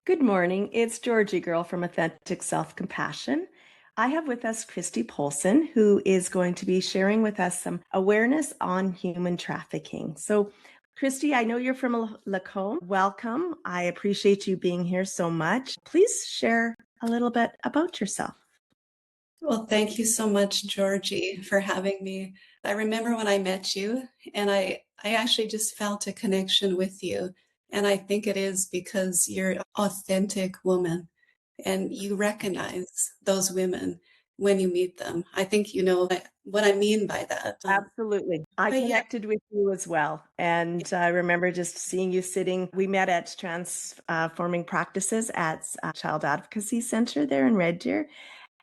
Good morning. It's Georgie Girl from Authentic Self Compassion. I have with us Christie Polson, who is going to be sharing with us some awareness on human trafficking. So, Christie, I know you're from Lacombe. Welcome. I appreciate you being here so much. Please share a little bit about yourself. Well, thank you so much, Georgie, for having me. I remember when I met you, and I actually just felt a connection with you. And I think it is because you're an authentic woman and you recognize those women when you meet them. I think you know what I mean by that. Absolutely. I But yeah, connected with you as well. And I remember just seeing you sitting. We met at Transforming Practices at Child Advocacy Center there in Red Deer.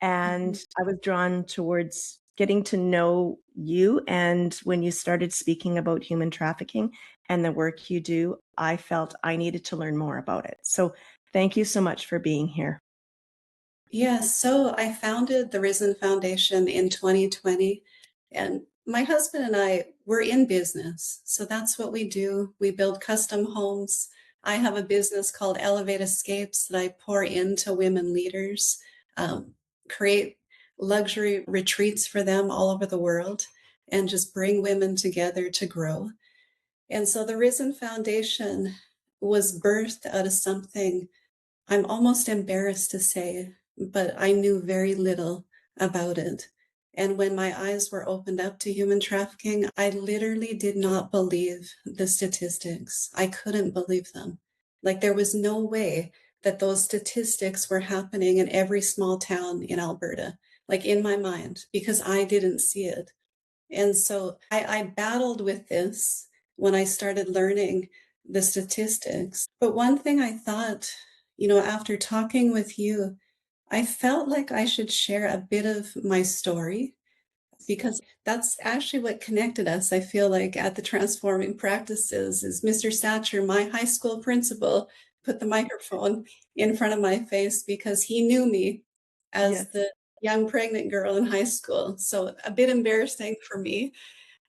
And I was drawn towards getting to know you. And when you started speaking about human trafficking and the work you do, I felt I needed to learn more about it. So thank you so much for being here. yeah, so I founded the Risen Foundation in 2020, and my husband and I were in business. So that's what we do. We build custom homes. I have a business called Elevate Escapes that I pour into women leaders, um, create luxury retreats for them all over the world, and just bring women together to grow. And so the Risen Foundation was birthed out of something I'm almost embarrassed to say, but I knew very little about it. And when my eyes were opened up to human trafficking, I literally did not believe the statistics. I couldn't believe them. Like there was no way that those statistics were happening in every small town in Alberta, like in my mind, because I didn't see it. And so I battled with this when I started learning the statistics. But one thing I thought, after talking with you, I felt like I should share a bit of my story because that's actually what connected us. I feel like at the Transforming Practices is Mr. Satcher, my high school principal, put the microphone in front of my face because he knew me as Yes, the young pregnant girl in high school. So a bit embarrassing for me,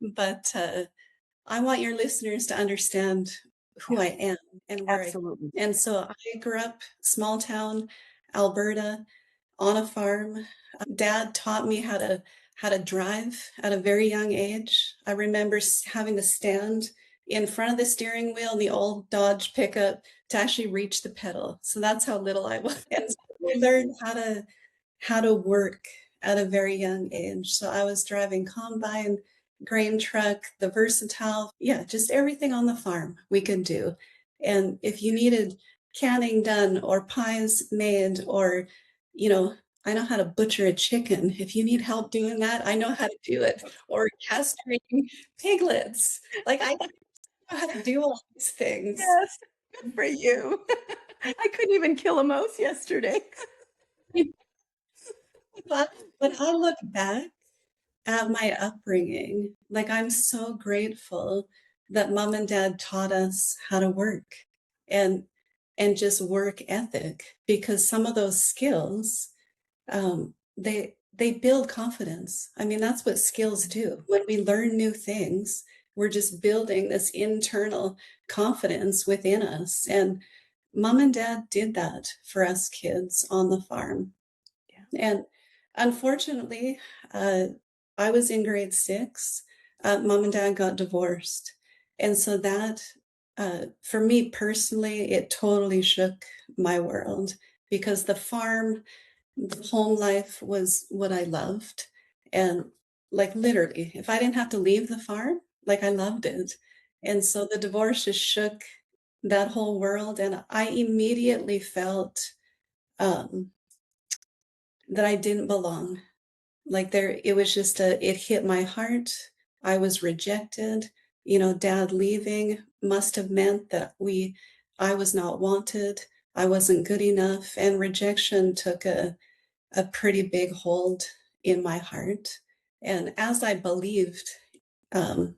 but I want your listeners to understand who yeah, I am and where I. absolutely. And so I grew up small town Alberta on a farm. Dad taught me how to drive at a very young age. I remember having to stand in front of the steering wheel in the old Dodge pickup to actually reach the pedal. So that's how little I was. And so we learned how to work at a very young age. So I was driving combine, grain truck, the versatile, yeah, just everything on the farm we could do. And if you needed canning done or pies made or, you know, I know how to butcher a chicken. If you need help doing that, I know how to do it. Or castrating piglets. Like I know how to do all these things. Yes, good for you. I couldn't even kill a mouse yesterday. But when I look back at my upbringing, like I'm so grateful that mom and dad taught us how to work and and just work ethic because some of those skills they build confidence. I mean, that's what skills do. When we learn new things, we're just building this internal confidence within us. And mom and dad did that for us kids on the farm. Yeah. And unfortunately, uh, I was in grade six. Mom and dad got divorced. And so that, for me personally, it totally shook my world because the farm, the home life was what I loved. And like literally, if I didn't have to leave the farm, like I loved it. And so the divorce just shook that whole world. And I immediately felt um, that I didn't belong. Like it was just it hit my heart. I was rejected. Dad leaving must have meant that I was not wanted. I wasn't good enough. And rejection took a pretty big hold in my heart. And as I believed um,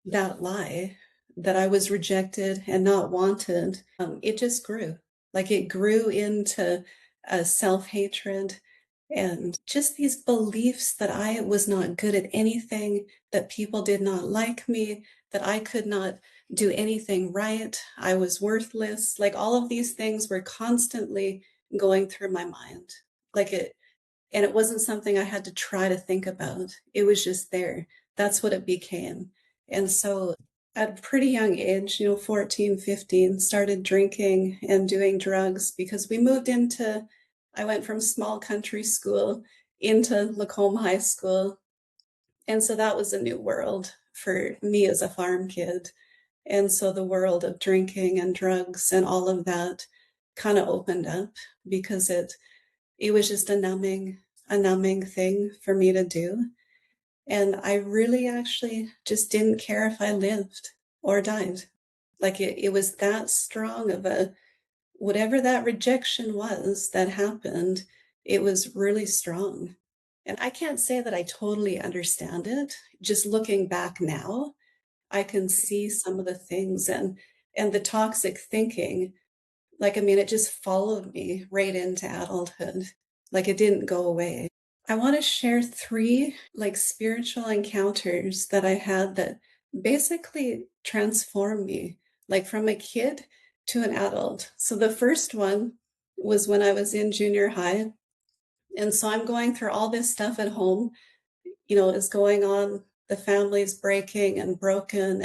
that lie, that I was rejected and not wanted, it just grew. Like it grew into a self hatred and just these beliefs that I was not good at anything, that people did not like me, that I could not do anything right. I was worthless. Like all of these things were constantly going through my mind. Like it, and it wasn't something I had to try to think about. It was just there. That's what it became. And so at a pretty young age, 14, 15, started drinking and doing drugs because I went from small country school into Lacombe High School. And so that was a new world for me as a farm kid. And so the world of drinking and drugs and all of that kind of opened up because it was just a numbing thing for me to do. And I really actually just didn't care if I lived or died. Like it was that strong of a whatever that rejection was that happened, it was really strong. And I can't say that I totally understand it. Just looking back now, I can see some of the things and the toxic thinking. Like, I mean, it just followed me right into adulthood. Like it didn't go away. I want to share three like spiritual encounters that I had that basically transformed me, like from a kid to an adult. So the first one was when I was in junior high. And so I'm going through all this stuff at home, is going on. The family's breaking and broken,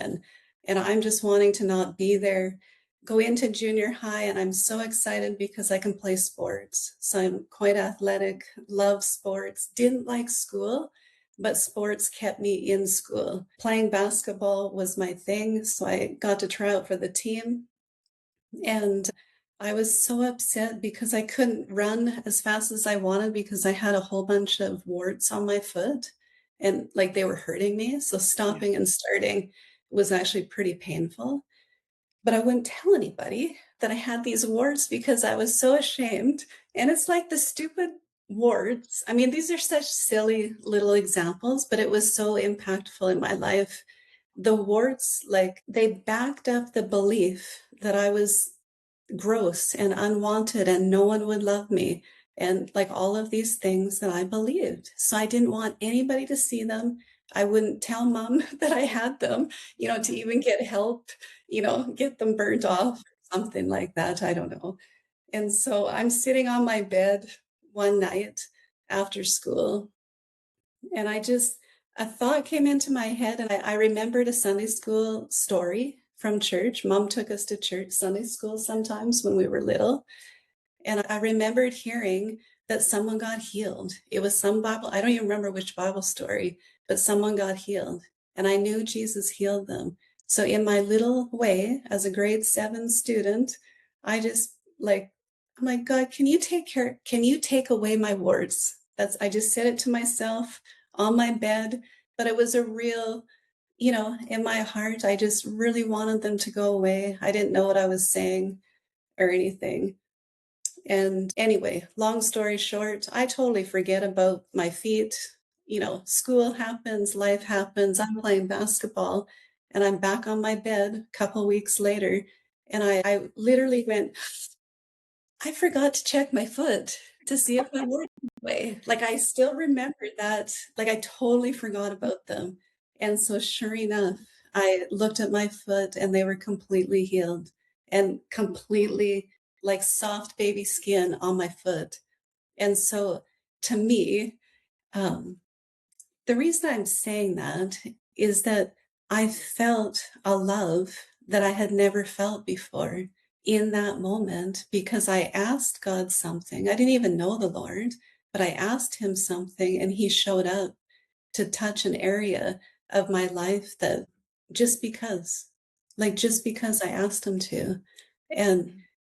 and I'm just wanting to not be there. Go into junior high, and I'm so excited because I can play sports. So I'm quite athletic, love sports, didn't like school, but sports kept me in school. Playing basketball was my thing, so I got to try out for the team. And I was so upset because I couldn't run as fast as I wanted because I had a whole bunch of warts on my foot and like they were hurting me. So Yeah. stopping and starting was actually pretty painful. But I wouldn't tell anybody that I had these warts because I was so ashamed. And it's like the stupid warts. I mean, these are such silly little examples, but it was so impactful in my life. The warts, like, they backed up the belief that I was gross and unwanted and no one would love me and like all of these things that I believed. So I didn't want anybody to see them. I wouldn't tell mom that I had them, to even get help, get them burnt off, something like that. I don't know. And so I'm sitting on my bed one night after school and a thought came into my head, and I remembered a Sunday school story from church. Mom took us to church Sunday school sometimes when we were little. And I remembered hearing that someone got healed. It was some Bible, I don't even remember which Bible story, but someone got healed. And I knew Jesus healed them. So, in my little way, as a grade 7 student, I just like, I'm like, God, can you take away my warts? I just said it to myself on my bed, but it was a real, in my heart, I just really wanted them to go away. I didn't know what I was saying or anything. And anyway, long story short, I totally forget about my feet. School happens, life happens. I'm playing basketball and I'm back on my bed a couple weeks later. And I literally went, I forgot to check my foot to see if my wart was away. Like I still remember that. Like I totally forgot about them. And so sure enough, I looked at my foot and they were completely healed and completely like soft baby skin on my foot. And so to me, um, the reason I'm saying that is that I felt a love that I had never felt before in that moment because I asked God something. I didn't even know the Lord, but I asked him something and he showed up to touch an area of my life that just because, just because I asked him to. And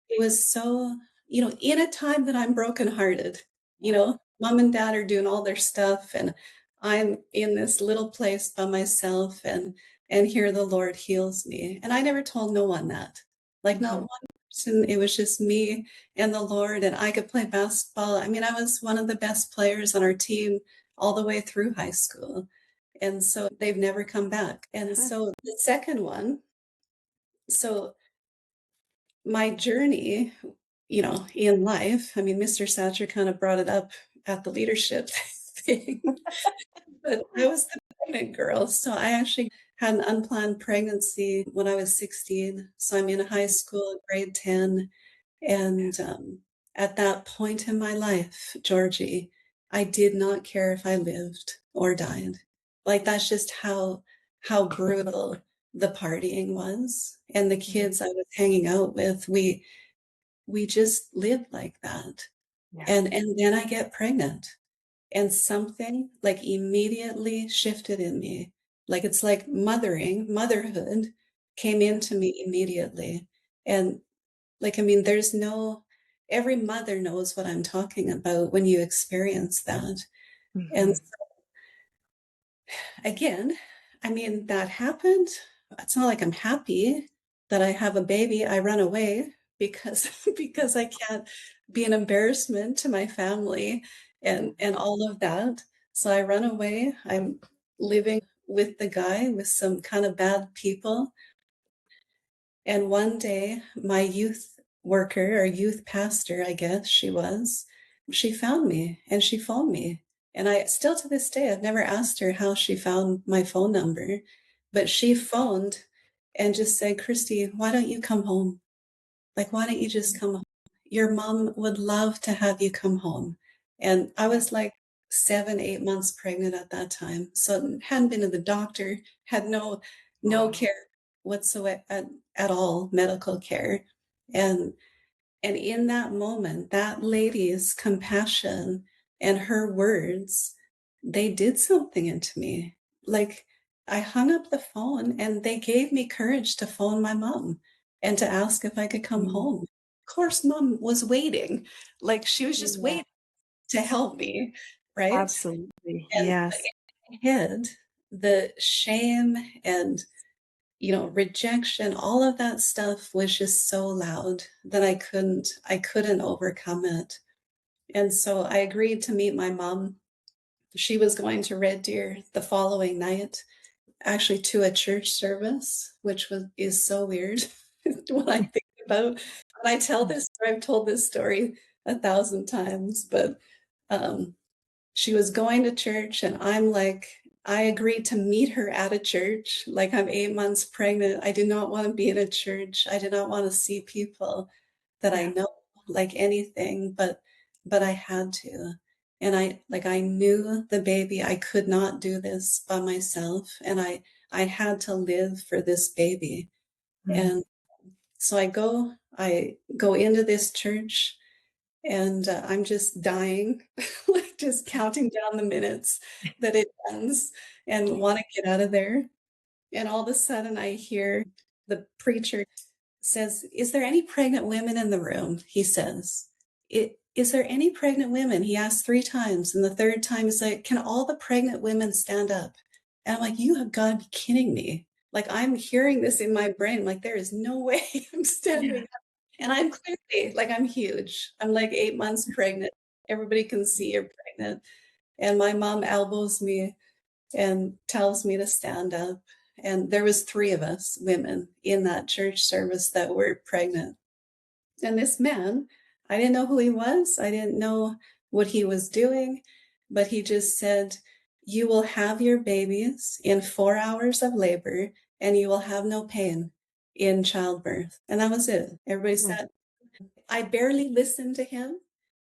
it was so, in a time that I'm brokenhearted, mom and dad are doing all their stuff and I'm in this little place by myself and here the Lord heals me. And I never told no one that. Like not Mhm. one person, it was just me and the Lord and I could play basketball. I mean, I was one of the best players on our team all the way through high school. And so they've never come back. And Huh. so the second one, so my journey, in life, I mean, Mr. Satcher kind of brought it up at the leadership thing, but I was the pregnant girl. So I actually had an unplanned pregnancy when I was 16. So I'm in high school, grade 10. And at that point in my life, Georgie, I did not care if I lived or died. Like that's just how brutal the partying was. And the Mhm. kids I was hanging out with, we just lived like that. Yeah. And then I get pregnant and something like immediately shifted in me. Like it's like motherhood came Yeah. into me immediately. And like, I mean, every mother knows what I'm talking about when you experience that. And Mhm. again, I mean, that happened. It's not like I'm happy that I have a baby. I run away because because I can't be an embarrassment to my family and all of that. So I run away. I'm living with the guy with some kind of bad people. And one day, my youth worker or youth pastor, I guess she was, she found me and she phoned me. And I still to this day, I've never asked her how she found my phone number, but she phoned and just said, Christy, why don't you come home? Like, why don't you just come home? Your mom would love to have you come home. And I Yeah. was like 7, 8 months pregnant at that time. So hadn't been to the doctor, had no Wow. care whatsoever at all, medical care. And and in that moment, that lady's compassion and her words, they did something into me. Like I hung up the phone and they gave me courage to phone my mom and to ask if I could come Mm. home. Of course, mom was waiting. Like she was just Yeah. waiting to help me, right? Absolutely. And Yes. in my head, the shame and rejection, all of that stuff was just so loud that I couldn't overcome it. And so I agreed to meet my mom. She was going to Red Deer the following night, actually to a church service, which is so weird when I think about when I tell this story. I've told this story 1,000 times, but um, she was going to church, and I'm like, I agreed to meet her at a church. Like, I'm 8 months pregnant. I do not want to be in a church. I do not want to see people that I Yeah. know, like anything, but I had to. And I knew the baby. I could not do this by myself, and I had to live for this baby. Mm. And so I go into this church and I'm just dying, like just counting down the minutes that it ends and want to get out of there. And all of a sudden, I hear the preacher says, "Is there any pregnant women in the room?" He says, "Is there any pregnant women?" He asked 3 times. And the third time, he's like, "Can all the pregnant women stand up?" And I'm like, "You have got to be kidding me." Like, I'm hearing this in my brain. Like, there is no way I'm Yeah. standing. And I'm clearly like, I'm huge. I'm like 8 months pregnant. Everybody can see you're pregnant. And my mom elbows me and tells me to stand up. And there was 3 of us women in that church service that were pregnant. And this man, I didn't know who he was. I didn't know what he was doing, but he just said, "You will have your babies in 4 hours of labor and you will have no pain in childbirth." And that was it. Everybody Mm. sat. I barely listened to him,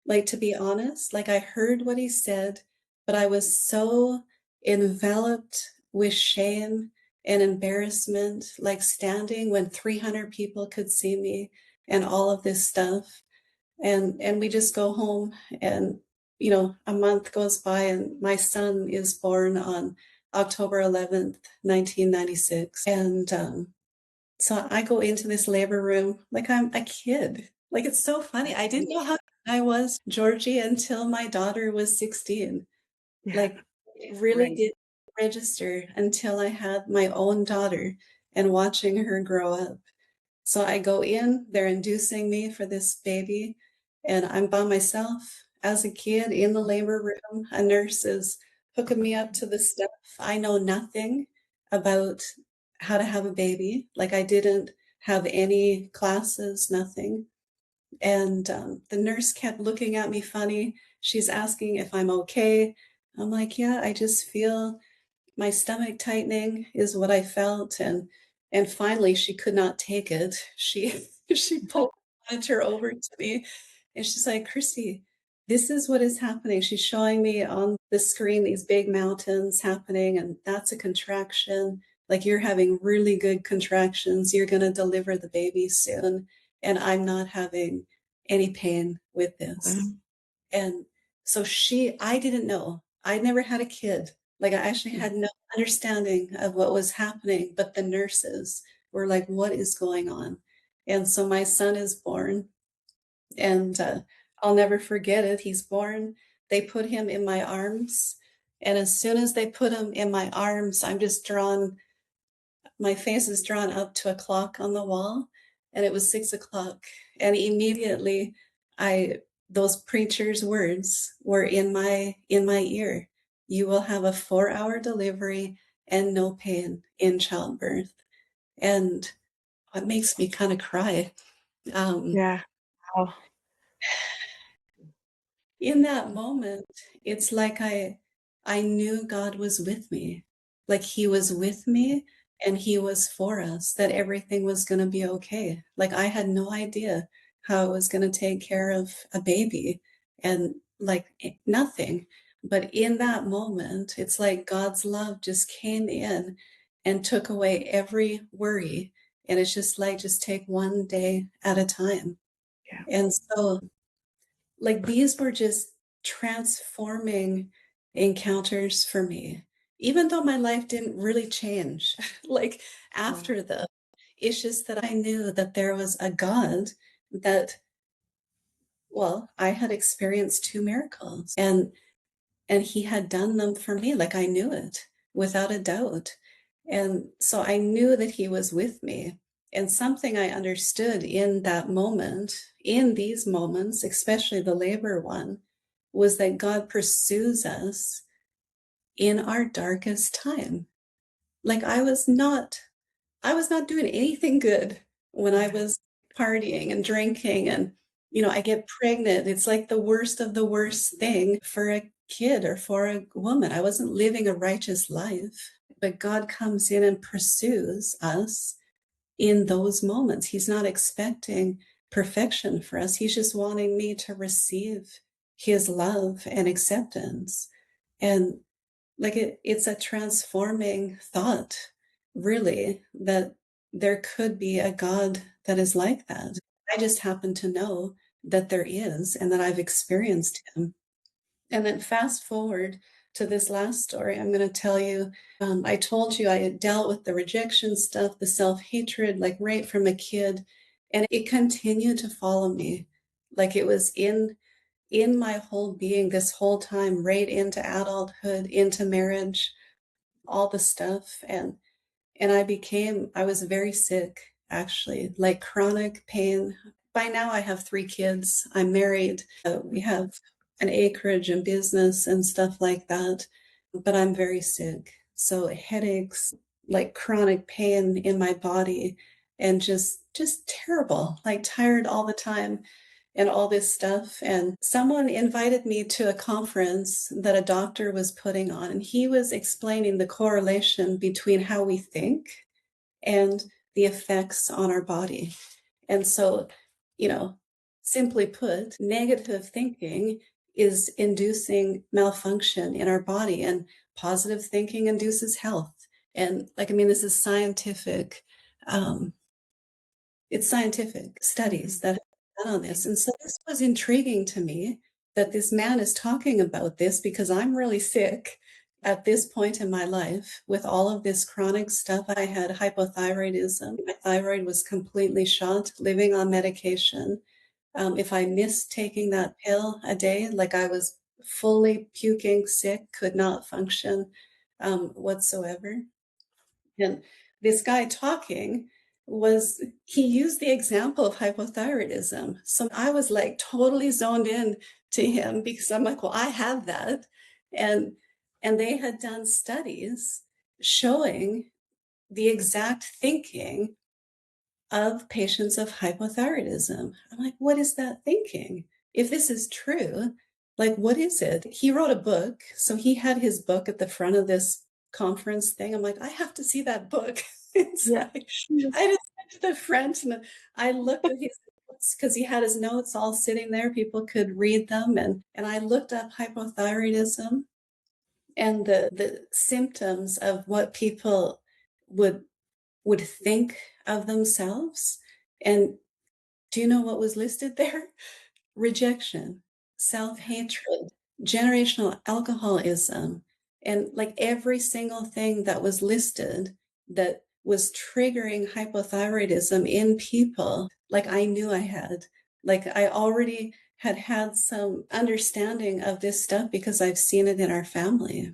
like, to be honest. Like, I heard what he said, but I was so enveloped with shame and embarrassment, like standing when 300 people could see me and all of this stuff. And we just go home and a month goes by and my son is born on October 11th, 1996. And so I go into this labor room like I'm a kid. Like, it's so funny. I didn't know how young I was, Georgie, until my daughter was 16. Yeah. Like, it really Right. did register until I had my own daughter and watching her grow up. So I go in, they're inducing me for this baby, and I'm by myself as a kid in the labor room. A nurse is hooking me up to the stuff. I know nothing about how to have a baby. Like, I didn't have any classes, nothing. And the nurse kept looking at me funny. She's asking if I'm okay. I'm like, yeah, I just feel my stomach tightening is what I felt, and finally she could not take it. She she pulled the monitor over to me and she's like, "Christy, this is what is happening." She's showing me on the screen these big mountains happening, and that's a contraction. Like, you're having really good contractions. You're gonna deliver the baby soon, and I'm not having any pain with this. Wow. And so I didn't know. I'd never had a kid. Like, I actually had no understanding of what was happening, but the nurses were like, "What is going on?" And so my son is born, and I'll never forget it. He's born. They put him in my arms. And as soon as they put him in my arms, I'm just drawn, my face is drawn up to a clock on the wall, and it was 6 o'clock. And immediately I those preacher's words were in my ear. You will have a 4-hour delivery and no pain in childbirth. And it makes me kind of cry. Um, Yeah. Wow. in that moment, it's like I knew God was with me. Like, he was with me and he was for us, that everything was going to be okay. Like, I had no idea how I was going to take care of a baby and like nothing. But in that moment, it's like God's love just came in and took away every worry. And it's just like, just take one day at a time. Yeah. And so, like, these were just transforming encounters for me, even though my life didn't really change, like, Wow. after them. It's just that I knew that there was a God that, well, I had experienced 2 miracles, and he had done them for me, like, I knew it without a doubt. And so I knew that he was with me. And something I understood in that moment, in these moments, especially the labor one, was that God pursues us in our darkest time. Like, I was not doing anything good when I Yeah. was partying and drinking, and I get pregnant. It's like the worst of the worst thing for a kid or for a woman. I wasn't living a righteous life, but God comes in and pursues us in those moments. He's not expecting perfection for us. He's just wanting me to receive his love and acceptance. And like, it's a transforming thought, really, that there could be a God that is like that. I just happen to know that there is and that I've experienced him. And then fast forward to this last story, I'm going to tell you. I told you I had dealt with the rejection stuff, the self hatred, like right from a kid, and it continued to follow me. Like, it was in my whole being this whole time, right into adulthood, into marriage, all the stuff. And I was very sick, actually, like chronic pain. By now I have 3 kids. I'm married. We have an acreage and business and stuff like that, but I'm very sick. So headaches, like chronic pain in my body, and just terrible, like tired all the time and all this stuff. And someone invited me to a conference that a doctor was putting on, and he was explaining the correlation between how we think and the effects on our body. And so, you know, simply put, negative thinking is inducing malfunction in our body, and positive thinking induces health. And like, I mean, this is scientific. Um, it's scientific studies Mhm. that have done on this. And so this was intriguing to me, that this man is talking about this, because I'm really sick at this point in my life with all of this chronic stuff. I had hypothyroidism. My thyroid was completely shot, living on medication. If I missed taking that pill a day, like, I was fully puking, sick, could not function whatsoever. And this guy talking he used the example of hypothyroidism. So I was like totally zoned in to him, because I'm like, well, I have that. And they had done studies showing the exact thinking of patients of hypothyroidism. I'm like, what is that thinking? If this is true, like, what is it? He wrote a book. So he had his book at the front of this conference thing. I'm like, I have to see that book. It's Yeah. like, I just went to the front and I looked at his notes because he had his notes all sitting there. People could read them. And I looked up hypothyroidism and the symptoms of what people would would think of themselves. And do you know what was listed there? Rejection, self-hatred, generational alcoholism, and like every single thing that was listed that was triggering hypothyroidism in people, like I knew I had. Like I already had had some understanding of this stuff because I've seen it in our family.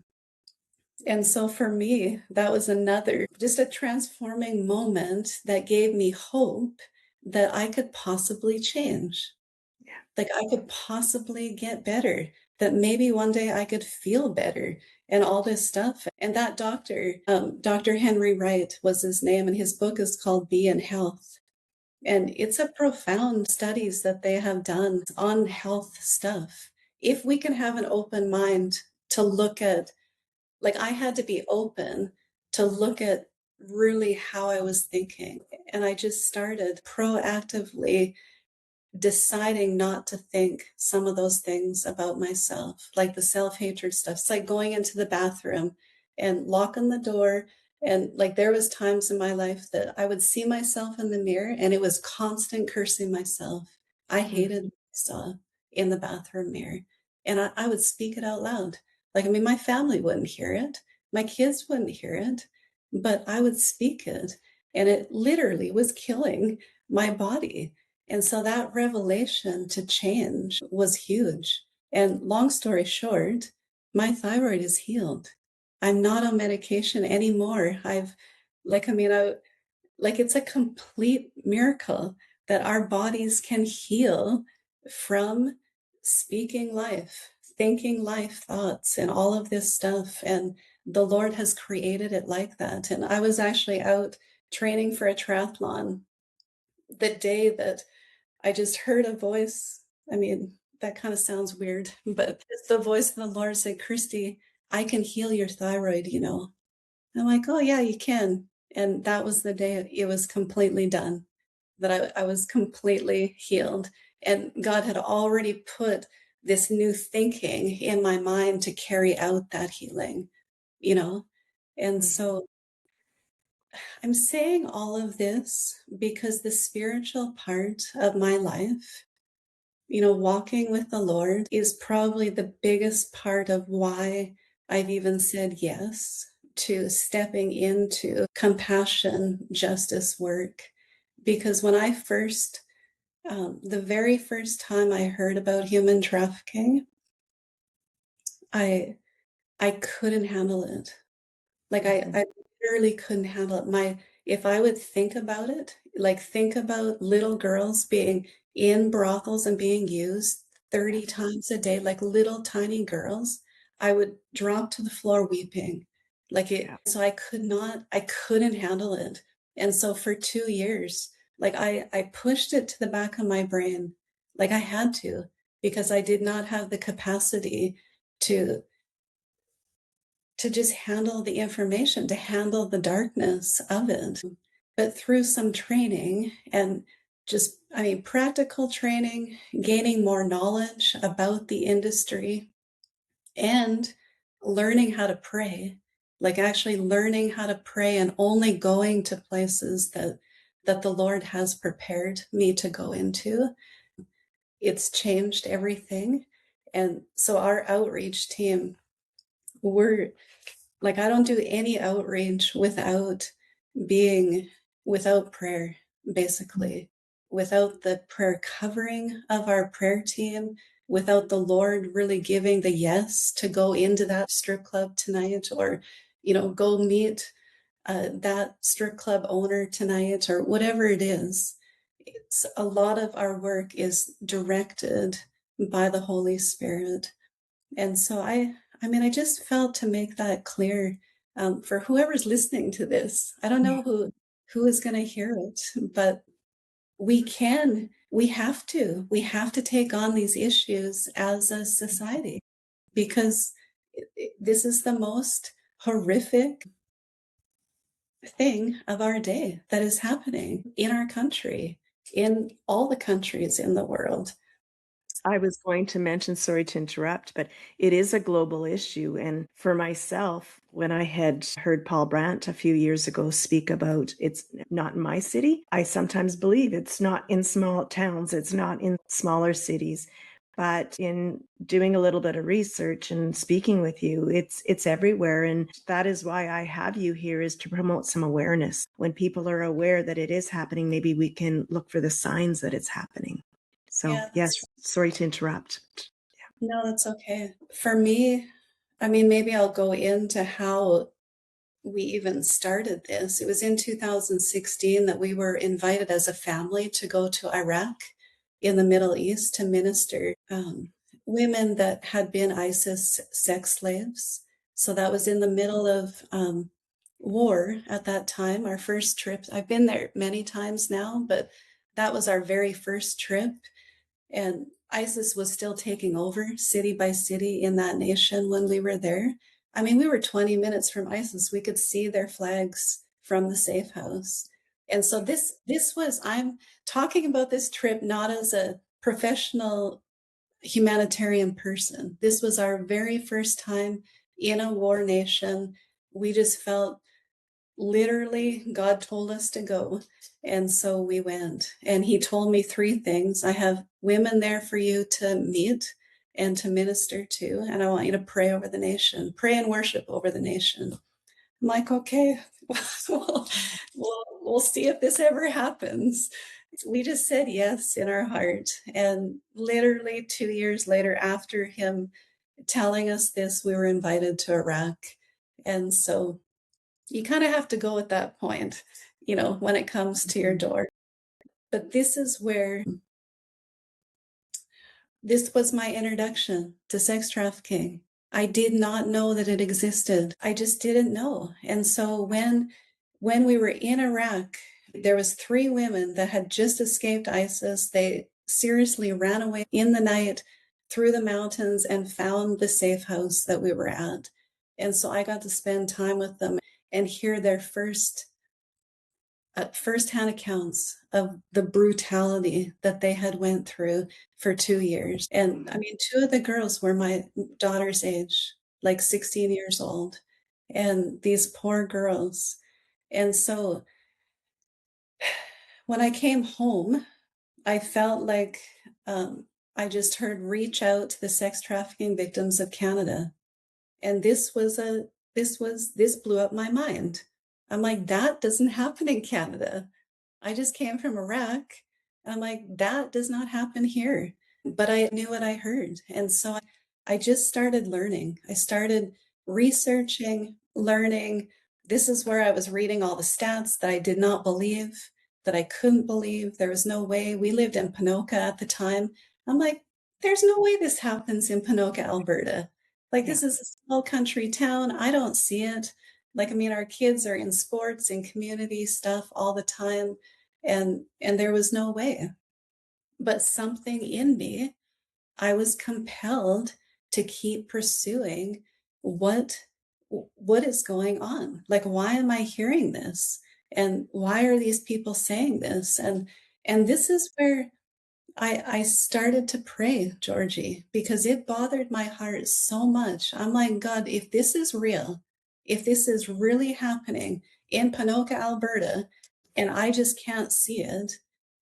And so for me, that was another just a transforming moment that gave me hope that I could possibly change. Yeah. Like I could possibly get better, that maybe one day I could feel better and all this stuff. And that doctor, Dr. Henry Wright was his name, and his book is called Be in Health. And it's a profound studies that they have done on health stuff. If we can have an open mind to look at, like I had to be open to look at really how I was thinking. And I just started proactively deciding not to think some of those things about myself, like the self-hatred stuff. It's like going into the bathroom and locking the door. And like there was times in my life that I would see myself in the mirror and it was constant cursing myself. I Mm. hated what I saw in the bathroom mirror. And I would speak it out loud. Like, I mean, my family wouldn't hear it. My kids wouldn't hear it, but I would speak it. And it literally was killing my body. And so that revelation to change was huge. And long story short, my thyroid is healed. I'm not on medication anymore. I mean, like it's a complete miracle that our bodies can heal from speaking life, thinking life thoughts, and all of this stuff. And the Lord has created it like that. And I was actually out training for a triathlon the day that I just heard a voice. I mean, that kind of sounds weird, but it's the voice of the Lord said, Christy, I can heal your thyroid, you know. I'm like, oh, yeah, you can. And that was the day it was completely done, that I was completely healed. And God had already put this new thinking in my mind to carry out that healing, you know. And Mm. so I'm saying all of this because the spiritual part of my life, you know, walking with the Lord is probably the biggest part of why I've even said yes to stepping into compassion, justice work. Because when I first, the very first time I heard about human trafficking, I I couldn't handle it. Like Mhm. I literally couldn't handle it. If I would think about it, like think about little girls being in brothels and being used Yeah. 30 times a day, like little tiny girls, I would drop to the floor weeping. Yeah. So I couldn't handle it. And so for 2 years, like I pushed it to the back of my brain. Like I had to, because I did not have the capacity to just handle the information, to handle the darkness of it. But through some training and just, I mean, practical training, gaining more knowledge about the industry, and learning how to pray, like actually learning how to pray and only going to places that the Lord has prepared me to go into, it's changed everything. And so our outreach team, we're like, I don't do any outreach being without prayer, Mm. basically, without the prayer covering of our prayer team, without the Lord really giving the yes to go into that strip club tonight, or, you know, go meet that strip club owner tonight, or whatever it is. It's a lot of our work is directed by the Holy Spirit. And so I mean, I just felt to make that clear, for whoever's listening to this. I don't Yeah. know who is going to hear it, but we have to take on these issues as a society, because this is the most horrific thing of our day that is happening in our country, in all the countries in the world. I was going to mention, sorry to interrupt, but it is a global issue. And for myself, when I had heard Paul Brandt a few years ago speak about it's not in my city, I sometimes believe it's not in small towns, it's not in smaller cities. But in doing a little bit of research and speaking with you, it's everywhere. And that is why I have you here, is to promote some awareness. When people are aware that it is happening, maybe we can look for the signs that it's happening. So, Yeah, yes, that's sorry to interrupt. no, that's okay. For me, I mean, maybe I'll go into how we even started this. It was in 2016 that we were invited as a family to go to Iraq in the Middle East to minister women that had been ISIS sex slaves. So that was in the middle of war at that time. Our first trip, I've been there many times now, but that was our very first trip. And ISIS was still taking over city by city in that nation when we were there. I mean, we were 20 minutes from ISIS. We could see their flags from the safe house. And so this was, I'm talking about this trip not as a professional humanitarian person. This was our very first time in a war nation. We just felt literally God told us to go. And so we went. And he told me three things. I have women there for you to meet and to minister to. And I want you to pray over the nation, pray and worship over the nation. I'm like, okay, well, we'll see if this ever happens. We just said yes in our heart. And literally 2 years later, after him telling us this, we were invited to Iraq. And so you kind of have to go at that point, when it comes to your Mhm. door. But this is where this was my introduction to sex trafficking. I did not know that it existed. I just didn't know. And so when we were in Iraq, there was three women that had just escaped ISIS. They seriously ran away in the night through the mountains and found the safe house that we were at. And so I got to spend time with them and hear their firsthand accounts of the brutality that they had went through for 2 years. And I mean, two of the girls were my daughter's age, like 16 years old, and these poor girls. And so when I came home, I felt like I just heard reach out to the sex trafficking victims of Canada. And this blew up my mind. I'm like, that doesn't happen in Canada. I just came from Iraq. And I'm like, that does not happen here. But I knew what I heard. And so I just started learning. I started researching, learning. This is where I was reading all the stats that I did not believe, that I couldn't believe. There was no way. We lived in Ponoka at the time. I'm like, there's no way this happens in Ponoka, Alberta. Like, Yeah, this is a small country town. I don't see it. Like, I mean, our kids are in sports and community stuff all the time, and there was no way. But something in me, I was compelled to keep pursuing what what is going on? Like, why am I hearing this? And why are these people saying this? And this is where I started to pray, Georgie, because it bothered my heart so much. I'm like, God, if this is real, if this is really happening in Ponoka, Alberta, and I just can't see it,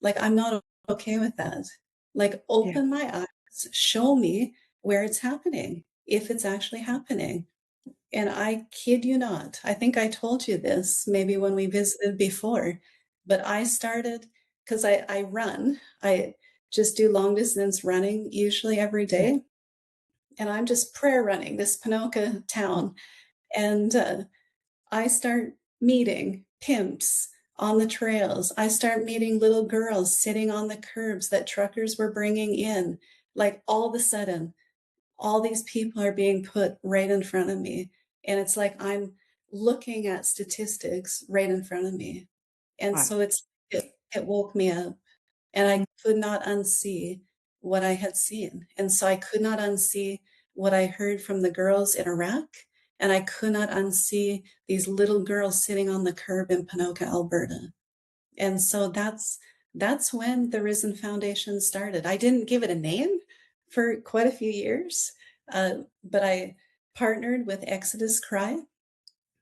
like, I'm not okay with that. Like, yeah, open my eyes, show me where it's happening, if it's actually happening. And I kid you not, I think I told you this maybe when we visited before, but I started because I run. I just do long distance running usually every yeah. day. And I'm just prayer running this Ponoka town. And I start meeting pimps on the trails. I start meeting little girls sitting on the curbs that truckers were bringing in. Like, all of a sudden, all these people are being put right in front of me. And it's like I'm looking at statistics right in front of me. And Wow. so it woke me up, and I could not unsee what I had seen. And so I could not unsee what I heard from the girls in Iraq. And I could not unsee these little girls sitting on the curb in Ponoka, Alberta. And so that's when the Risen Foundation started. I didn't give it a name for quite a few years, but I partnered with Exodus Cry.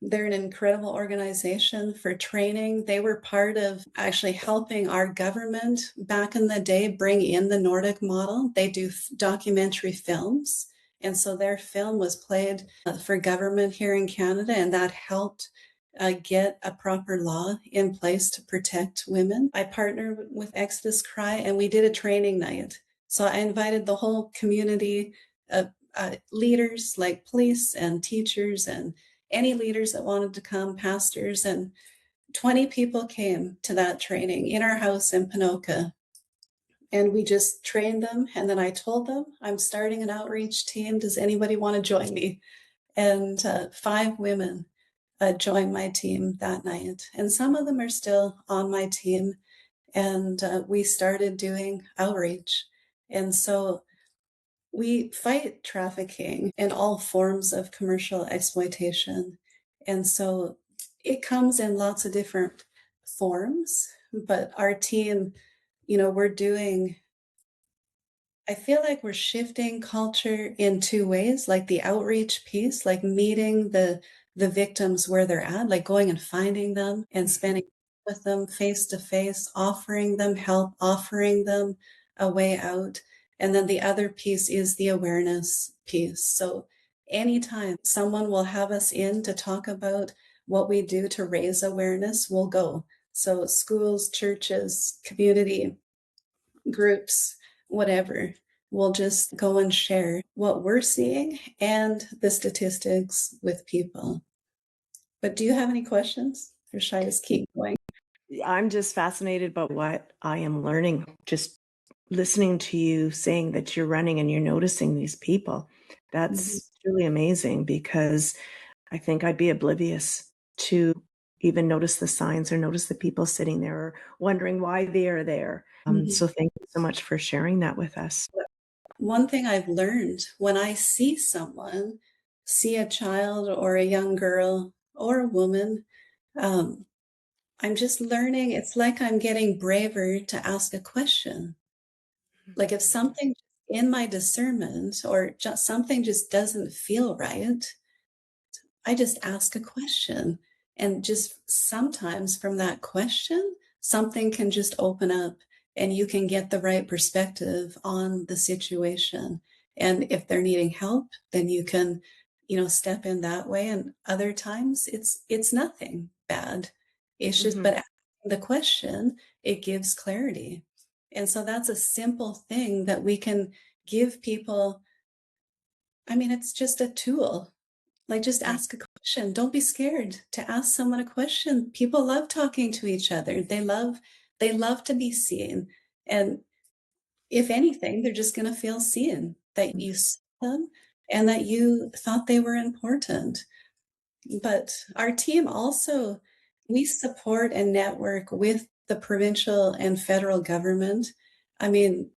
They're an incredible organization for training. They were part of actually helping our government back in the day bring in the Nordic model. They do documentary films. And so their film was played for government here in Canada, and that helped get a proper law in place to protect women. I partnered with Exodus Cry, and we did a training night. So I invited the whole community of leaders like police and teachers and any leaders that wanted to come, pastors, and 20 people came to that training in our house in Ponoka. And we just trained them. And then I told them, I'm starting an outreach team. Does anybody want to join me? And 5 women joined my team that night. And some of them are still on my team. And we started doing outreach. And so we fight trafficking and all forms of commercial exploitation. And so it comes in lots of different forms, but our team, we're doing, I feel like we're shifting culture in 2 ways, like the outreach piece, like meeting the victims where they're at, like going and finding them and spending with them face to face, offering them help, offering them a way out. And then the other piece is the awareness piece. So anytime someone will have us in to talk about what we do to raise awareness, we'll go. So schools, churches, community groups, whatever. We'll just go and share what we're seeing and the statistics with people. But do you have any questions? Or should I just keep going? I'm just fascinated by what I am learning, just listening to you saying that you're running and you're noticing these people. Mhm. That's really amazing because I think I'd be oblivious to even notice the signs or notice the people sitting there or wondering why they are there. Mhm. So thank you so much for sharing that with us. One thing I've learned when I see someone, see a child or a young girl or a woman, um, I'm just learning. It's like I'm getting braver to ask a question. Like if something in my discernment or just something just doesn't feel right, I just ask a question. And just sometimes from that question, something can just open up and you can get the right perspective on the situation. And if they're needing help, then you can, step in that way. And other times it's nothing bad. It's just, Mhm. but asking the question, it gives clarity. And so that's a simple thing that we can give people. I mean, it's just a tool, like, just Yeah. ask a question. Don't be scared to ask someone a question. People love talking to each other. They love to be seen. And if anything, they're just gonna feel seen, that you saw them and that you thought they were important. But our team also, we support and network with the provincial and federal government. I mean,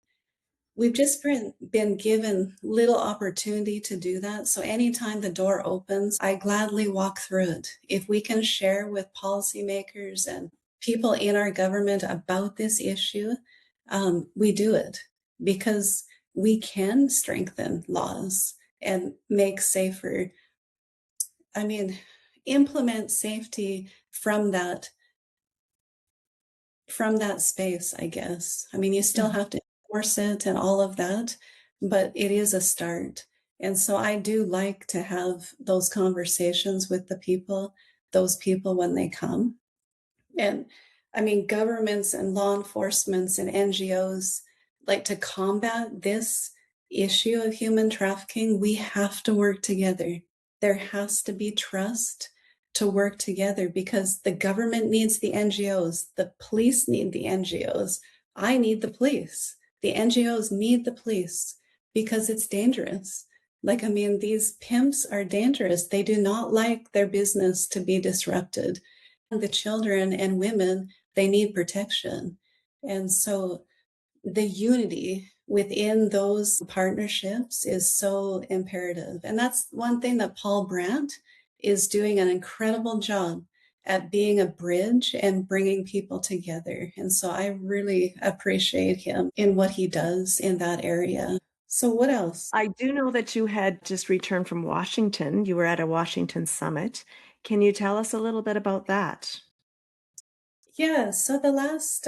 we've just been given little opportunity to do that. So anytime the door opens, I gladly walk through it. If we can share with policymakers and people in our government about this issue, we do it because we can strengthen laws and make safer, I mean, implement safety from that space, I guess. I mean, you still Mhm. have to enforce it and all of that, but it is a start. And so I do like to have those conversations with those people when they come. And I mean, governments and law enforcements and NGOs, like to combat this issue of human trafficking, we have to work together. There has to be trust to work together because the government needs the NGOs, the police need the NGOs, I need the police, the NGOs need the police because it's dangerous. Like, I mean, these pimps are dangerous. They do not like their business to be disrupted. The children and women, they need protection. And so the unity within those partnerships is so imperative. And that's one thing that Paul Brandt is doing an incredible job at being a bridge and bringing people together. And so I really appreciate him in what he does in that area. So, what else? I do know that you had just returned from Washington. You were at a Washington summit. Can you tell us a little bit about that? Yeah, so the last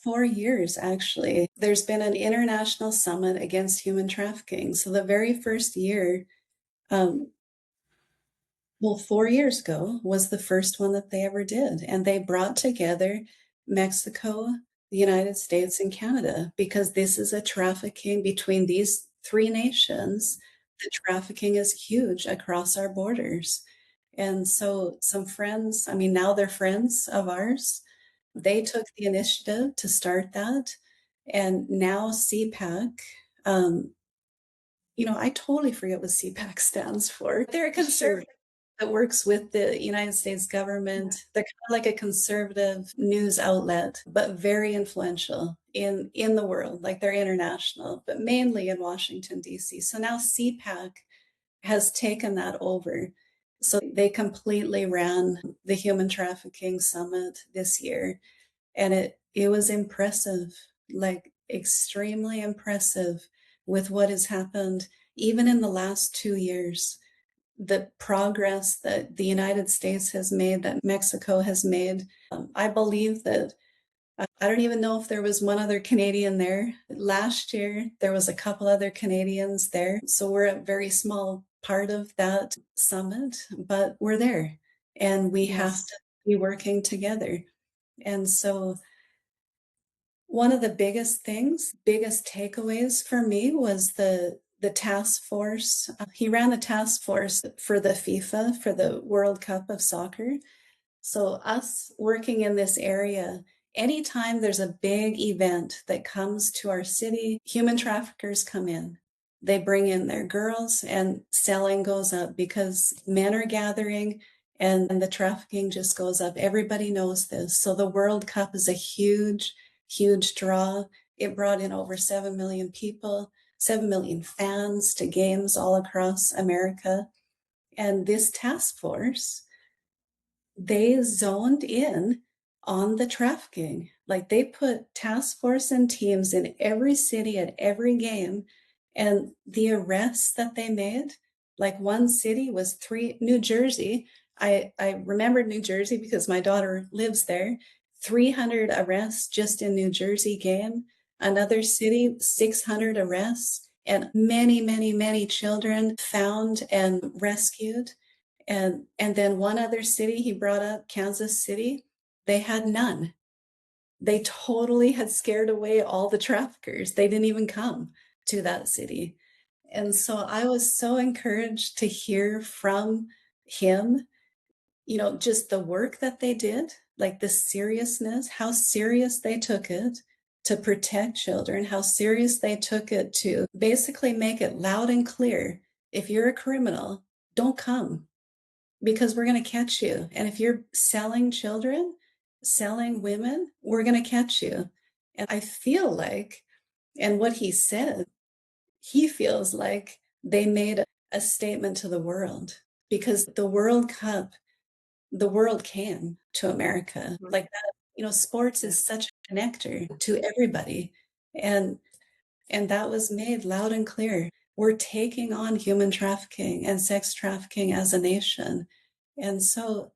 4 years, actually, there's been an international summit against human trafficking. So the very first year, um, well, 4 years ago was the first one that they ever did, and they brought together Mexico, the United States, and Canada because this is a trafficking between these three nations. The trafficking is huge across our borders. And so some friends, I mean, now they're friends of ours. They took the initiative to start that. And now CPAC, um, I totally forget what CPAC stands for. They're a Sure. conservative that works with the United States Yeah. government. They're kind of like a conservative news outlet, but very influential in the world. Like they're international, but mainly in Washington, D.C. So now CPAC has taken that over. So they completely ran the human trafficking summit this year. And it was impressive, like extremely impressive with what has happened even in the last 2 years, the progress that the United States has made, that Mexico has made. I believe that I don't even know if there was one other Canadian there. Last year, there was a couple other Canadians there. So we're a very small part of that summit, but we're there and we have Yes. to be working together. And so one of the biggest takeaways for me was the task force. He ran the task force for the FIFA, for the World Cup of Soccer. So us working in this area, anytime there's a big event that comes to our city, human traffickers come in. They bring in their girls and selling goes up because men are gathering and the trafficking just goes up. Everybody knows this. So the World Cup is a huge, huge draw. It brought in over 7 million people, 7 million fans to games all across America. And this task force, they zoned in on the trafficking. Like they put task force and teams in every city at every game. And the arrests that they made, like one city was New Jersey. I remembered New Jersey because my daughter lives there. 300 arrests just in New Jersey game. Another city, 600 arrests, and many, many, many children found and rescued. And then one other city he brought up, Kansas City, they had none. They totally had scared away all the traffickers. They didn't even come to that city. And so I was so encouraged to hear from him, just the work that they did, like the seriousness, how serious they took it to protect children, how serious they took it to basically make it loud and clear. If you're a criminal, don't come because we're going to catch you. And if you're selling children, selling women, we're going to catch you. And I feel like, and what he said, he feels like they made a statement to the world because the World Cup, the world came to America Mhm. like that. Sports Yeah. is such a connector to everybody. And and that was made loud and clear. We're taking on human trafficking and sex trafficking as a nation. And so,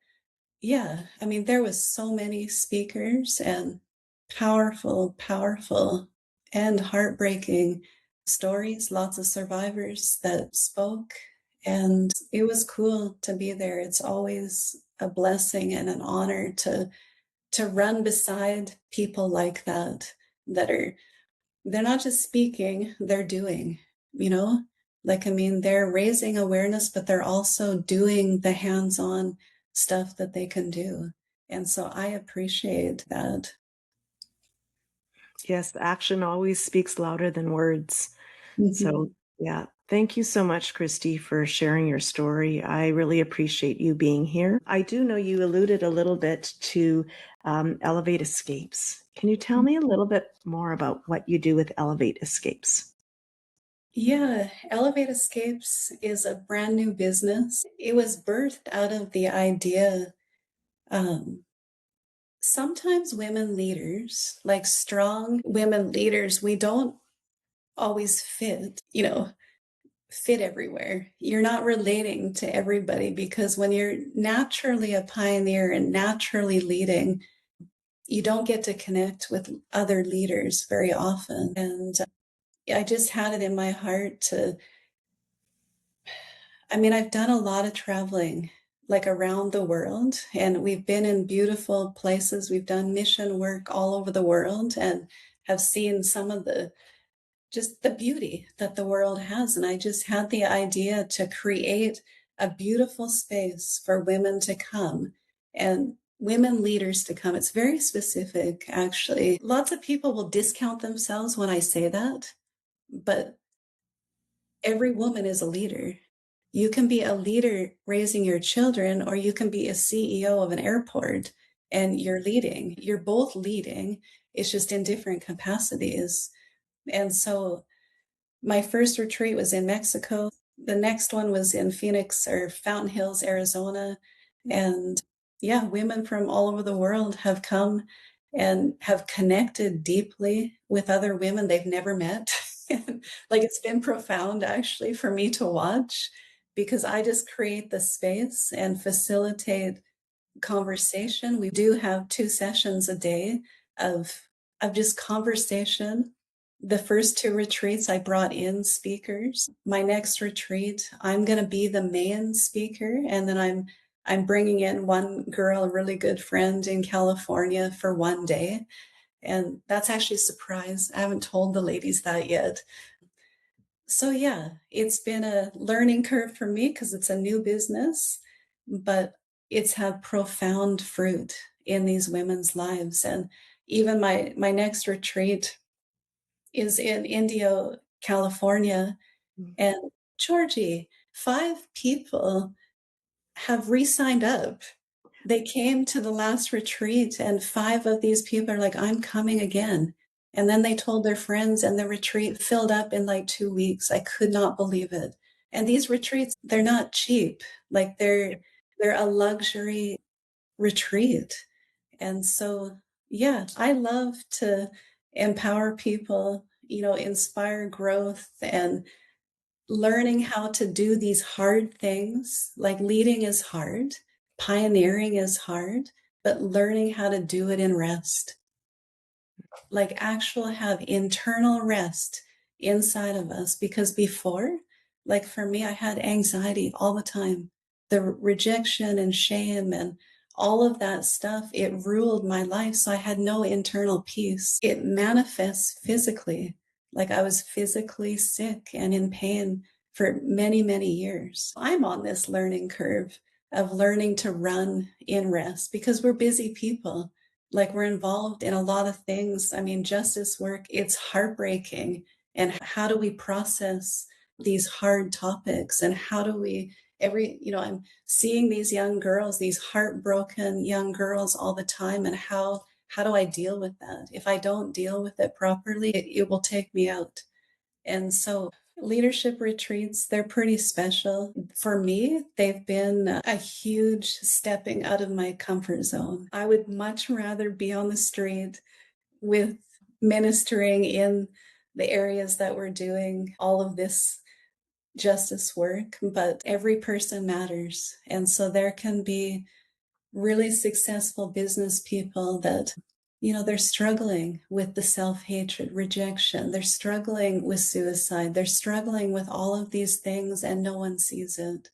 yeah, I mean, there was so many speakers and powerful, powerful and heartbreaking stories, lots of survivors that spoke. And it was cool to be there. It's always a blessing and an honor to run beside people like that that are they're not just speaking, they're doing, you know? Like, I mean, they're raising awareness, but they're also doing the hands-on stuff that they can do. And so I appreciate that. Yes, action always speaks louder than words. So, Mhm. yeah. Thank you so much, Christy, for sharing your story. I really appreciate you being here. I do know you alluded a little bit to Elevate Escapes. Can you tell me a little bit more about what you do with Elevate Escapes? Yeah, Elevate Escapes is a brand new business. It was birthed out of the idea um, sometimes women leaders, like strong women leaders, we don't always fit everywhere. You're not relating to everybody because when you're naturally a pioneer and naturally leading, you don't get to connect with other leaders very often. And I just had it in my heart to, I mean, I've done a lot of traveling, like around the world, and we've been in beautiful places. We've done mission work all over the world and have seen some of the just the beauty that the world has. And I just had the idea to create a beautiful space for women to come and women leaders to come. It's very specific, actually. Lots of people will discount themselves when I say that, but every woman is a leader. You can be a leader raising your children, or you can be a CEO of an airport and you're leading. You're both leading, it's just in different capacities. And so my first retreat was in Mexico. The next one was in Phoenix or Fountain Hills, Arizona. And yeah, women from all over the world have come and have connected deeply with other women they've never met. Like it's been profound actually for me to watch because I just create the space and facilitate conversation. We do have 2 sessions a day of just conversation. The first 2 retreats, I brought in speakers. My next retreat, I'm gonna be the main speaker, and then I'm bringing in one girl, a really good friend in California for 1 day, and that's actually a surprise. I haven't told the ladies that yet. So yeah, it's been a learning curve for me because it's a new business, but it's had profound fruit in these women's lives. And even my next retreat is in Indio, California, and Georgie, 5 people have re-signed up. They came to the last retreat, and 5 of these people are like, I'm coming again. And then they told their friends, and the retreat filled up in like 2 weeks. I could not believe it. And these retreats, they're not cheap. Like they're a luxury retreat. And so, yeah, I love to empower people, inspire growth and learning how to do these hard things. Like leading is hard, pioneering is hard, but learning how to do it in rest, like actual have internal rest inside of us. Because before, like for me, I had anxiety all the time. The rejection and shame and all of that stuff, it ruled my life. So I had no internal peace. It manifests physically. Like I was physically sick and in pain for many, many years. I'm on this learning curve of learning to run in rest because we're busy people, like we're involved in a lot of things. I mean, justice work, it's heartbreaking. And how do we process these hard topics? And how do we I'm seeing these young girls, these heartbroken young girls all the time. And how do I deal with that? If I don't deal with it properly, it will take me out. And so leadership retreats, they're pretty special. For me, they've been a huge stepping out of my comfort zone. I would much rather be on the street with ministering in the areas that we're doing all of this justice work, but every person matters. And so there can be really successful business people that they're struggling with the self-hatred, rejection, they're struggling with suicide, they're struggling with all of these things and no one sees it.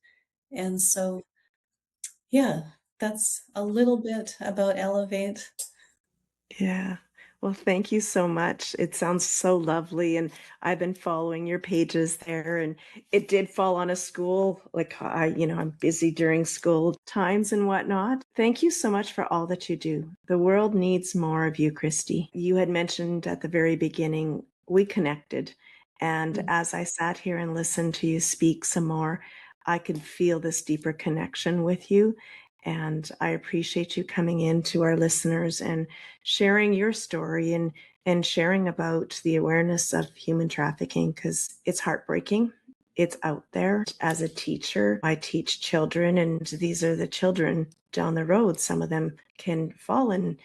And so yeah, that's a little bit about Elevate. Yeah. Well, thank you so much. It sounds so lovely. And I've been following your pages there, and it did fall on a school. Like I'm busy during school times and whatnot. Thank you so much for all that you do. The world needs more of you, Christy. You had mentioned at the very beginning, we connected. And Mm. as I sat here and listened to you speak some more, I could feel this deeper connection with you. And I appreciate you coming in to our listeners and sharing your story and sharing about the awareness of human trafficking because it's heartbreaking. It's out there. As a teacher, I teach children, and these are the children down the road. Some of them can fall in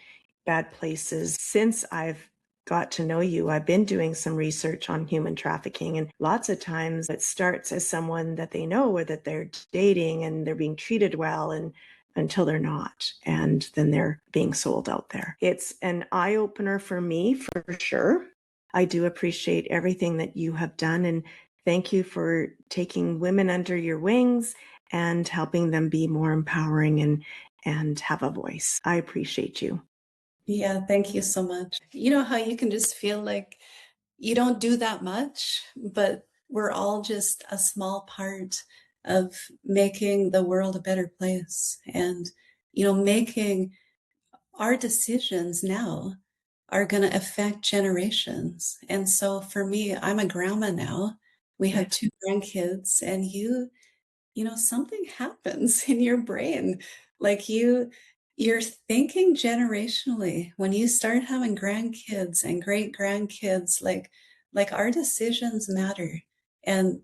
bad places. Since I've got to know you, I've been doing some research on human trafficking, and lots of times it starts as someone that they know or that they're dating and they're being treated well, and until they're not, and then they're being sold out there. It's an eye opener for me, for sure. I do appreciate everything that you have done, and thank you for taking women under your wings and helping them be more empowering and have a voice. I appreciate you. Yeah, thank you so much. You know how you can just feel like you don't do that much, but we're all just a small part of making the world a better place. And, making our decisions now are going to affect generations. And so for me, I'm a grandma now. We have Yes. two grandkids, and something happens in your brain. Like you're thinking generationally when you start having grandkids and great grandkids, like our decisions matter. And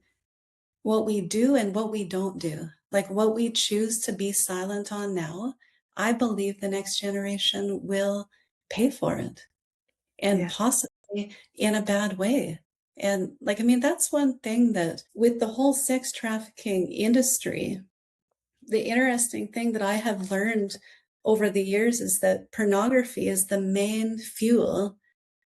what we do and what we don't do, like what we choose to be silent on now, I believe the next generation will pay for it, and Yeah. possibly in a bad way. And that's one thing that with the whole sex trafficking industry, the interesting thing that I have learned over the years is that pornography is the main fuel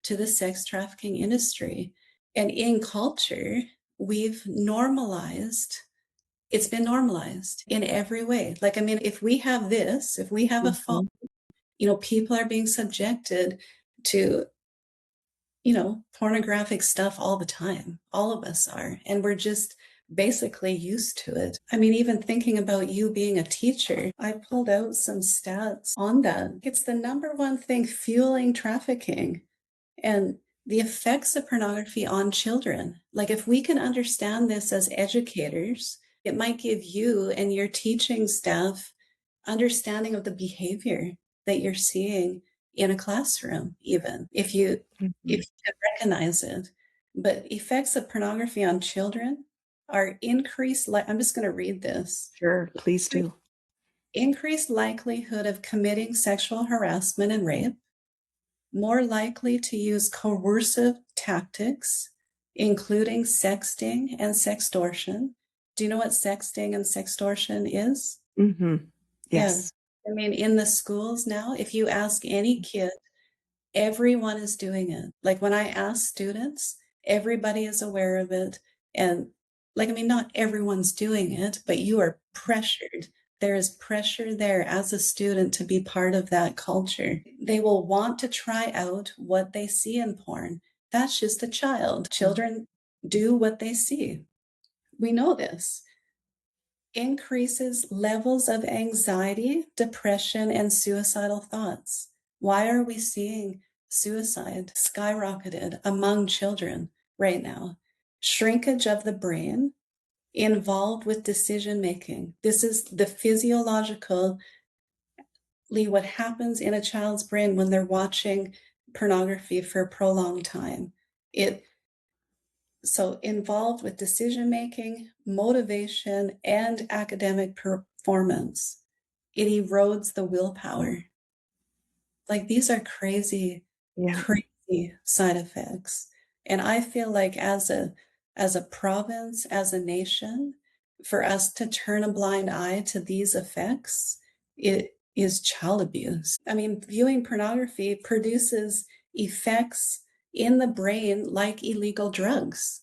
to the sex trafficking industry. And in culture, we've normalized it's been normalized in every way. If we have this, if we have a phone, Mhm. people are being subjected to pornographic stuff all the time. All of us are. And we're just basically used to it. Even thinking about you being a teacher, I pulled out some stats on that. It's the number one thing fueling trafficking and the effects of pornography on children. Like, if we can understand this as educators, it might give you and your teaching staff understanding of the behavior that you're seeing in a classroom, even if Mhm. you can recognize it. But effects of pornography on children are increased, like I'm just going to read this. Sure, please do. Increased likelihood of committing sexual harassment and rape, more likely to use coercive tactics, including sexting and sextortion. Do you know what sexting and sextortion is? Mhm. Yeah. Yes. In the schools now, if you ask any kid, everyone is doing it. Like, when I ask students, everybody is aware of it. And not everyone's doing it, but you are pressured. There is pressure there as a student to be part of that culture. They will want to try out what they see in porn. That's just a child. Mm. Children do what they see. We know this. Increases levels of anxiety, depression, and suicidal thoughts. Why are we seeing suicide skyrocketed among children right now? Shrinkage of the brain involved with decision making. This is the physiologically what happens in a child's brain when they're watching pornography for a prolonged time. It So involved with decision making, motivation, and academic performance. It erodes the willpower. Like, these are crazy, Yeah. crazy side effects. And I feel like as a province, as a nation, for us to turn a blind eye to these effects, it is child abuse. Viewing pornography produces effects in the brain like illegal drugs.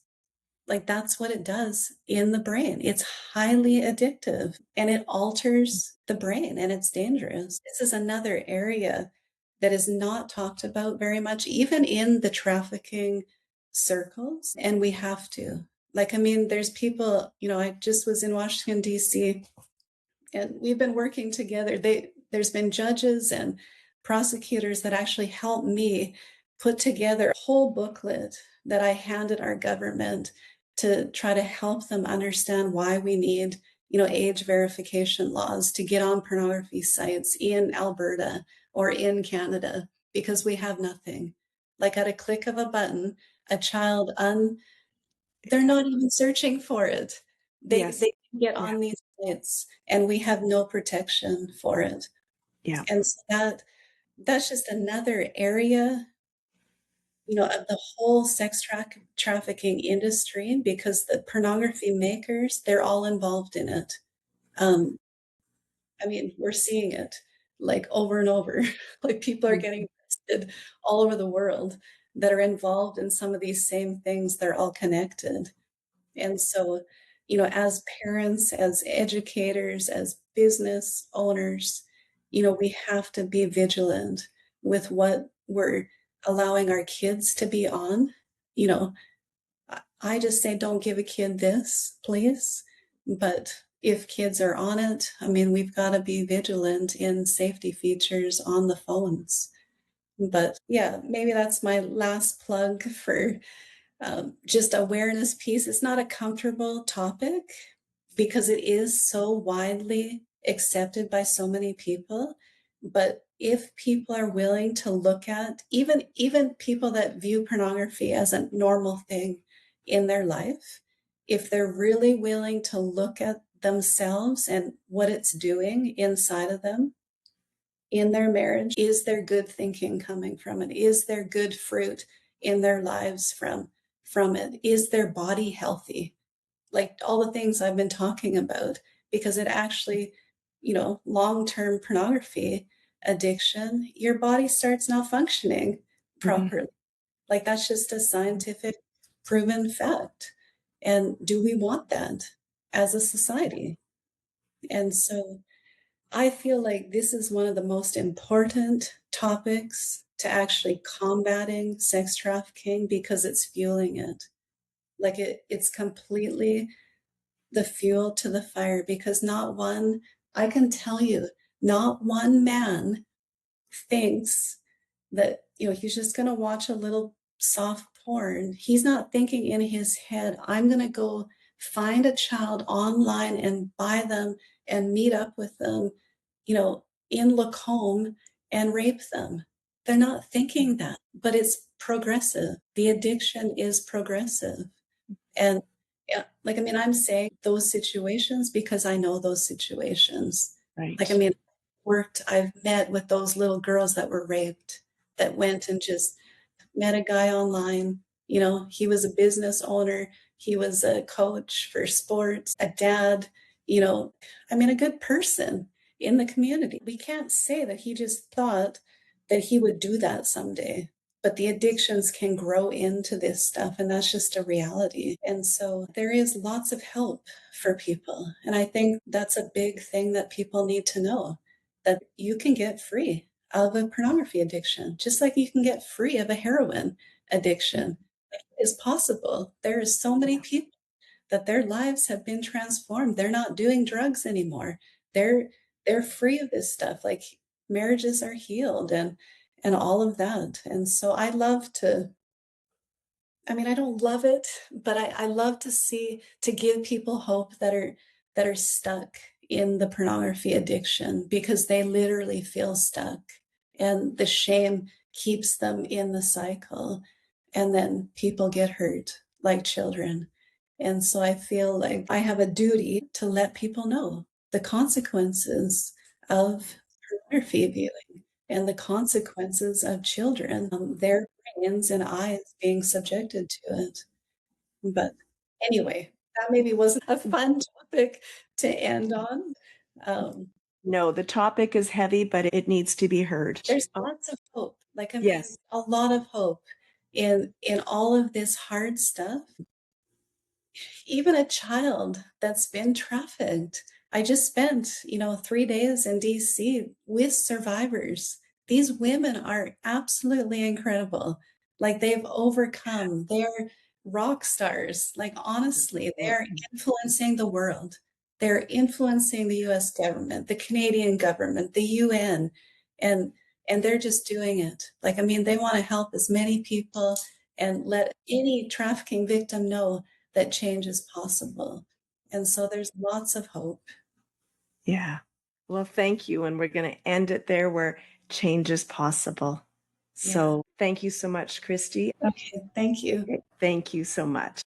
Like, that's what it does in the brain. It's highly addictive and it alters the brain, and it's dangerous. This is another area that is not talked about very much, even in the trafficking circles. And we have to. There's people, I just was in Washington, D.C., and we've been working together. There's been judges and prosecutors that actually helped me put together a whole booklet that I handed our government to try to help them understand why we need, age verification laws to get on pornography sites in Alberta or in Canada, because we have nothing. Like at a click of a button, a child they're not even searching for it. Yes. They can get Yeah. on these sites and we have no protection for it. Yeah. And so that's just another area, of the whole trafficking industry, because the pornography makers, they're all involved in it. Um, I mean, we're seeing it like over and over. Like people are getting arrested all over the world that are involved in some of these same things. They're all connected. And so, as parents, as educators, as business owners, we have to be vigilant with what we're allowing our kids to be on. You know, I just say, don't give a kid this, please. But if kids are on it, I mean, we've got to be vigilant in safety features on the phones. But yeah, maybe that's my last plug for just awareness piece. It's not a comfortable topic because it is so widely accepted by so many people. But if people are willing to look at, even people that view pornography as a normal thing in their life, if they're really willing to look at themselves and what it's doing inside of them in their marriage, is there good thinking coming from it? Is there good fruit in their lives from it? Is their body healthy? Like all the things I've been talking about, because it actually, long-term pornography addiction, your body starts not functioning Mhm. properly. Like that's just a scientific proven fact. And do we want that as a society? And so I feel like this is one of the most important topics to actually combating sex trafficking because it's fueling it. Like it's completely the fuel to the fire, because I can tell you, not one man thinks that, he's just going to watch a little soft porn. He's not thinking in his head, I'm going to go find a child online and buy them and meet up with them, in Lacombe and rape them. They're not thinking that, but it's progressive. The addiction is progressive. And yeah, like, I mean, I'm saying those situations because I know those situations. Like, I Right. mean, I've met with those little girls that were raped, that went and just met a guy online. He was a business owner, he was a coach for sports, a dad, you know, I mean, a good person in the community. We can't say that he just thought that he would do that someday. But the addictions can grow into this stuff, and that's just a reality. And so there is lots of help for people. And I think that's a big thing that people need to know, that you can get free of a pornography addiction, just like you can get free of a heroin addiction. Like, it is possible. There is so many people that their lives have been transformed. They're not doing drugs anymore. They're they're free of this stuff. Like marriages are healed and all of that. And so I love to, I mean, I don't love it, but I love to give people hope that are stuck in the pornography addiction, because they literally feel stuck and the shame keeps them in the cycle. And then people get hurt like children. And so I feel like I have a duty to let people know the consequences of pornography viewing and the consequences of children, their brains and eyes being subjected to it. But anyway, that maybe wasn't a fun topic to end on. Um, No, the topic is heavy, but it needs to be heard. there's lots of hope. Like, I mean, Yes. a lot of hope in all of this hard stuff. Even a child that's been trafficked. I just spent, 3 days in DC with survivors. These women are absolutely incredible. Like they've overcome, they're rock stars. Like honestly, they're influencing the world. They're influencing the US government, the Canadian government, the UN, and and they're just doing it. Like, I mean, they want to help as many people and let any trafficking victim know that change is possible. And so there's lots of hope. Yeah. Well, thank you. And we're going to end it there where change is possible. Yeah. So thank you so much, Christy. Okay. Thank you. Thank you so much.